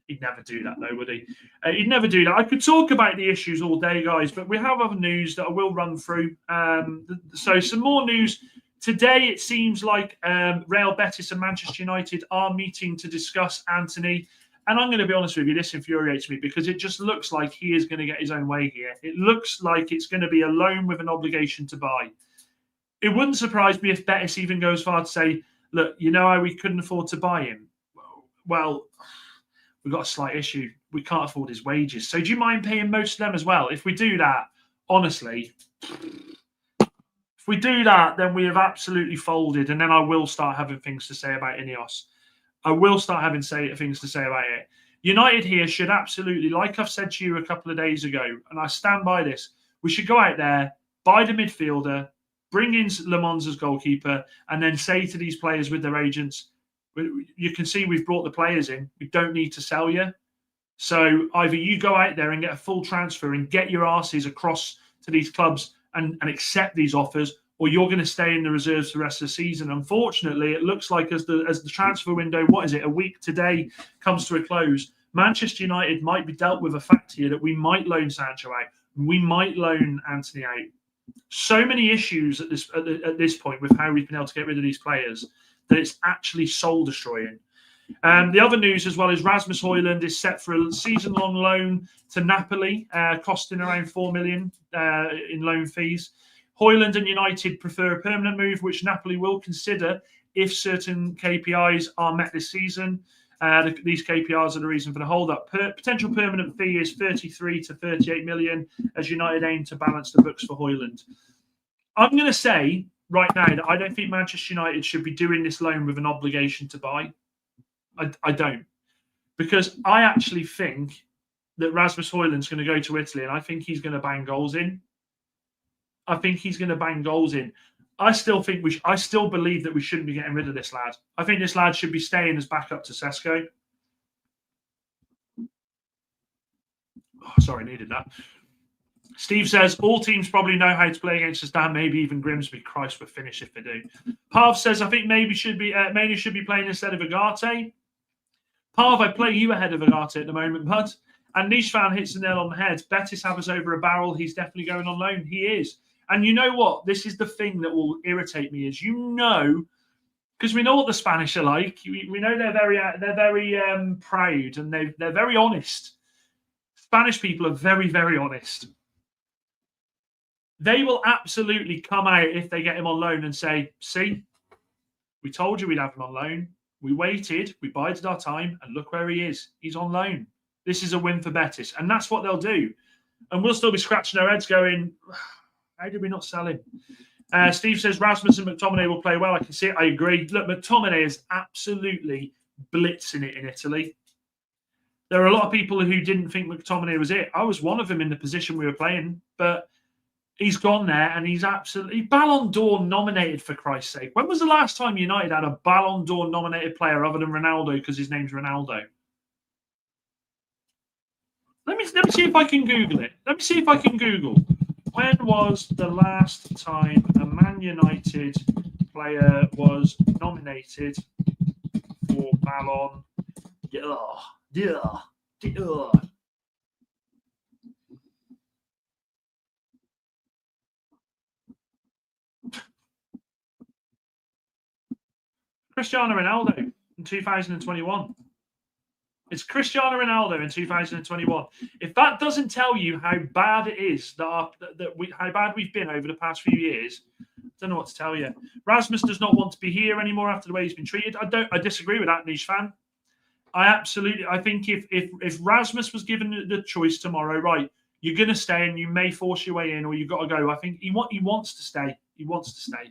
He'd never do that, though, would he? He'd never do that. I could talk about the issues all day, guys, but we have other news that I will run through. So some more news. Today, it seems like Real Betis and Manchester United are meeting to discuss Antony. And I'm going to be honest with you, this infuriates me because it just looks like he is going to get his own way here. It looks like it's going to be a loan with an obligation to buy. It wouldn't surprise me if Betis even goes far to say, look, you know how we couldn't afford to buy him? Well, we've got a slight issue. We can't afford his wages. So do you mind paying most of them as well? If we do that, honestly, if we do that, then we have absolutely folded. And then I will start having things to say about Inos. I will start having things to say about it. United here should absolutely, like I've said to you a couple of days ago, and I stand by this, we should go out there, buy the midfielder, bring in Le Mans as goalkeeper, and then say to these players with their agents, you can see we've brought the players in. We don't need to sell you. So either you go out there and get a full transfer and get your asses across to these clubs and accept these offers, or you're going to stay in the reserves for the rest of the season. Unfortunately, it looks like as the transfer window, a week today comes to a close, Manchester United might be dealt with a fact here that we might loan Sancho out. We might loan Antony out. So many issues at this point with how we've been able to get rid of these players that it's actually soul destroying. The other news as well is Rasmus Højlund is set for a season-long loan to Napoli, costing around 4 million in loan fees. Højlund and United prefer a permanent move, which Napoli will consider if certain KPIs are met this season. These KPIs are the reason for the hold-up. Potential permanent fee is 33 to 38 million, as United aim to balance the books for Højlund. I'm going to say right now that I don't think Manchester United should be doing this loan with an obligation to buy. I don't. Because I actually think that Rasmus Højlund's going to go to Italy, and I think he's going to bang goals in. I still believe that we shouldn't be getting rid of this lad. I think this lad should be staying as backup to Sesko. Oh, sorry, needed that. Steve says, all teams probably know how to play against us, Dan, maybe even Grimsby. Christ, we're finished if they do. Parv says, I think maybe Mainoo should be playing instead of Ugarte. Parv, I play you ahead of Ugarte at the moment, bud. And Niche fan hits the nail on the head. Betis have us over a barrel. He's definitely going on loan. He is. And you know what? This is the thing that will irritate me is, because we know what the Spanish are like. We know they're very proud and they're very honest. Spanish people are very, very honest. They will absolutely come out if they get him on loan and say, see, we told you we'd have him on loan. We waited, we bided our time, and look where he is. He's on loan. This is a win for Betis. And that's what they'll do. And we'll still be scratching our heads going, how did we not sell him? Steve says Rasmus and McTominay will play well. I can see it. I agree. Look, McTominay is absolutely blitzing it in Italy. There are a lot of people who didn't think McTominay was it. I was one of them in the position we were playing, but he's gone there and he's absolutely Ballon d'Or nominated, for Christ's sake. When was the last time United had a Ballon d'Or nominated player other than Ronaldo because his name's Ronaldo? Let me see if I can Google it. Let me see if I can Google. When was the last time a Man United player was nominated for Ballon d'Or? Cristiano Ronaldo in 2021. It's Cristiano Ronaldo in 2021. If that doesn't tell you how bad it is how bad we've been over the past few years, I don't know what to tell you. Rasmus does not want to be here anymore after the way he's been treated. I disagree with that, niche fan. I think if Rasmus was given the choice tomorrow, right, you're going to stay and you may force your way in, or you've got to go. I think he wants to stay. He wants to stay.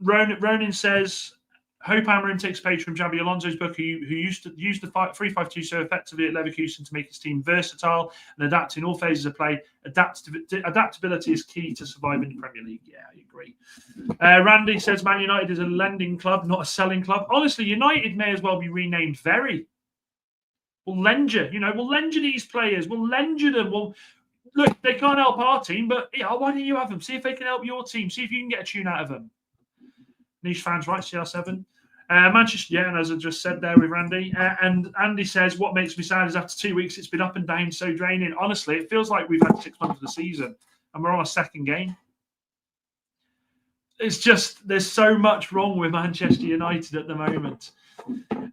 Ronan says, hope Amarim takes a page from Xabi Alonso's book, who used to use the 3-5-2 so effectively at Leverkusen to make his team versatile and adapt in all phases of play. Adaptability is key to surviving the Premier League. Yeah, I agree. Randy says Man United is a lending club, not a selling club. Honestly, United may as well be renamed Very. We'll lend you. We'll lend you these players. We'll lend you them. Look, they can't help our team, but why don't you have them? See if they can help your team. See if you can get a tune out of them. Niche fans, right? CR7. Manchester, yeah, and as I just said there with Randy. And Andy says, what makes me sad is after 2 weeks, it's been up and down, so draining. Honestly, it feels like we've had 6 months of the season and we're on a second game. It's just, there's so much wrong with Manchester United at the moment.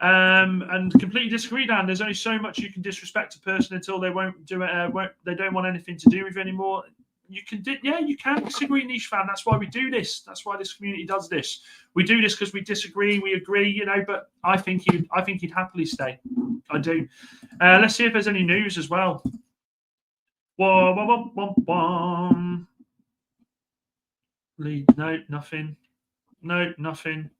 And completely disagree, Dan. There's only so much you can disrespect a person until they won't do it. They don't want anything to do with you anymore. You can disagree, niche fan. That's why we do this. That's why this community does this. We do this because we disagree, we agree, but I think he'd happily stay. I do. Let's see if there's any news as well. No, nothing. No, nothing.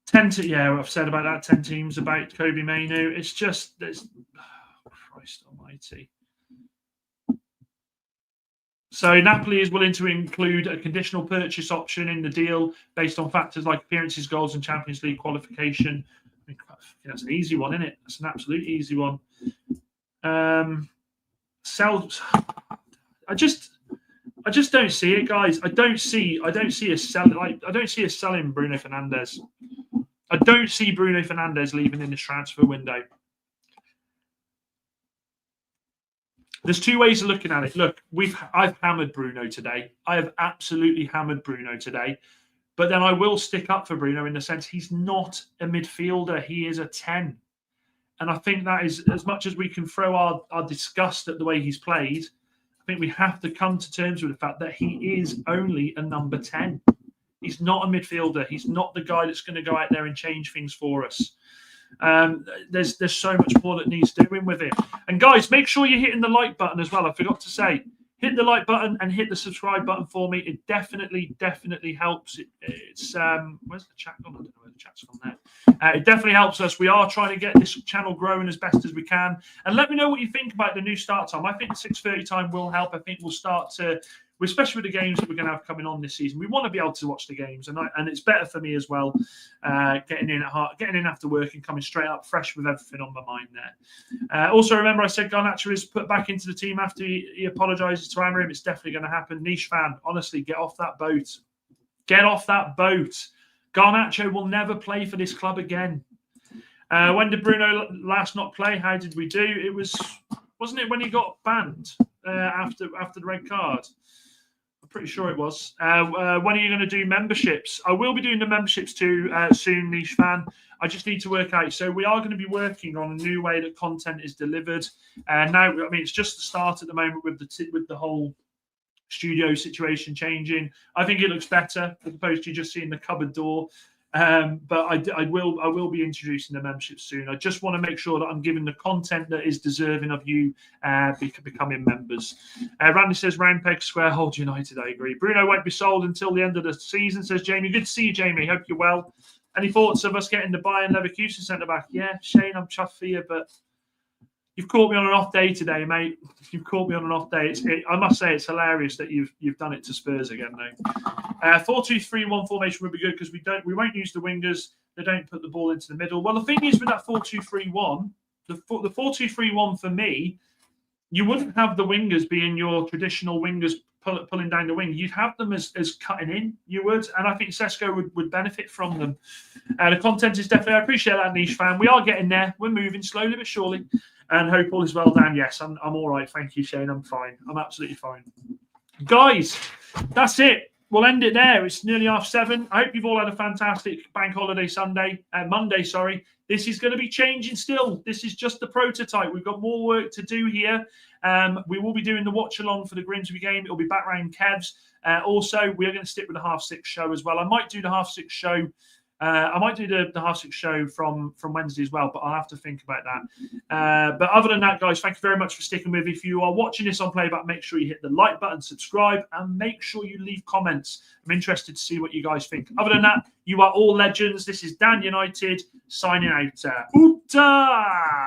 10 I've said about that. 10 teams about Kobe Mainoo. It's just Christ almighty. So Napoli is willing to include a conditional purchase option in the deal based on factors like appearances, goals, and Champions League qualification. That's an easy one, isn't it? That's an absolute easy one. I just don't see it, guys. I don't see us selling Bruno Fernandes. I don't see Bruno Fernandes leaving in this transfer window. There's two ways of looking at it. Look, I've hammered Bruno today. I have absolutely hammered Bruno today. But then I will stick up for Bruno in the sense he's not a midfielder. He is a 10. And I think that is, as much as we can throw our disgust at the way he's played, I think we have to come to terms with the fact that he is only a number 10. He's not a midfielder. He's not the guy that's going to go out there and change things for us. There's so much more that needs doing with him. And guys, make sure you're hitting the like button as well. I forgot to say, hit the like button and hit the subscribe button for me. It definitely helps. It's where's the chat gone? I don't know where the chat's gone there. It definitely helps us. We are trying to get this channel growing as best as we can. And let me know what you think about the new start time. I think the 6:30 time will help. I think we'll start to, especially with the games that we're going to have coming on this season, we want to be able to watch the games, and it's better for me as well, getting in after work and coming straight up fresh with everything on my mind there. Also, remember I said Garnacho is put back into the team after he apologises to Amarim. It's definitely going to happen. Niche fan, honestly, get off that boat. Get off that boat. Garnacho will never play for this club again. When did Bruno last not play? How did we do? Wasn't it when he got banned after the red card? Pretty sure it was. When are you going to do memberships? I will be doing the memberships too soon, niche fan. I just need to work out. So we are going to be working on a new way that content is delivered. Now, it's just the start at the moment with the whole studio situation changing. I think it looks better as opposed to just seeing the cupboard door. But I will be introducing the membership soon. I just want to make sure that I'm giving the content that is deserving of you becoming members. Randy says round peg square hole United. I agree. Bruno won't be sold until the end of the season, says Jamie. Good to see you, Jamie. Hope you're well. Any thoughts of us getting the Bayern Leverkusen centre back? Yeah, Shane, I'm chuffed for you, but you've caught me on an off day today, mate. You've caught me on an off day. I must say it's hilarious that you've done it to Spurs again, though. 4-2-3-1 formation would be good because we won't use the wingers. They don't put the ball into the middle. Well, the thing is with that 4-2-3-1, the 4-2-3-1 for me, you wouldn't have the wingers being your traditional wingers pulling down the wing. You'd have them as cutting in. You would, and I think Sesko would benefit from them. The content is definitely. I appreciate that, niche fan. We are getting there. We're moving slowly but surely. And hope all is well, Dan. Yes, I'm all right. Thank you, Shane. I'm fine. I'm absolutely fine. Guys, that's it. We'll end it there. It's nearly 7:30. I hope you've all had a fantastic bank holiday Monday, sorry. This is going to be changing still. This is just the prototype. We've got more work to do here. We will be doing the watch along for the Grimsby game. It'll be back round Kev's. Also, we're going to stick with the 6:30 show as well. I might do the 6:30 show. I might do the 6:30 show from Wednesday as well, but I'll have to think about that. But other than that, guys, thank you very much for sticking with me. If you are watching this on playback, make sure you hit the like button, subscribe, and make sure you leave comments. I'm interested to see what you guys think. Other than that, you are all legends. This is Dan United signing out. Uta!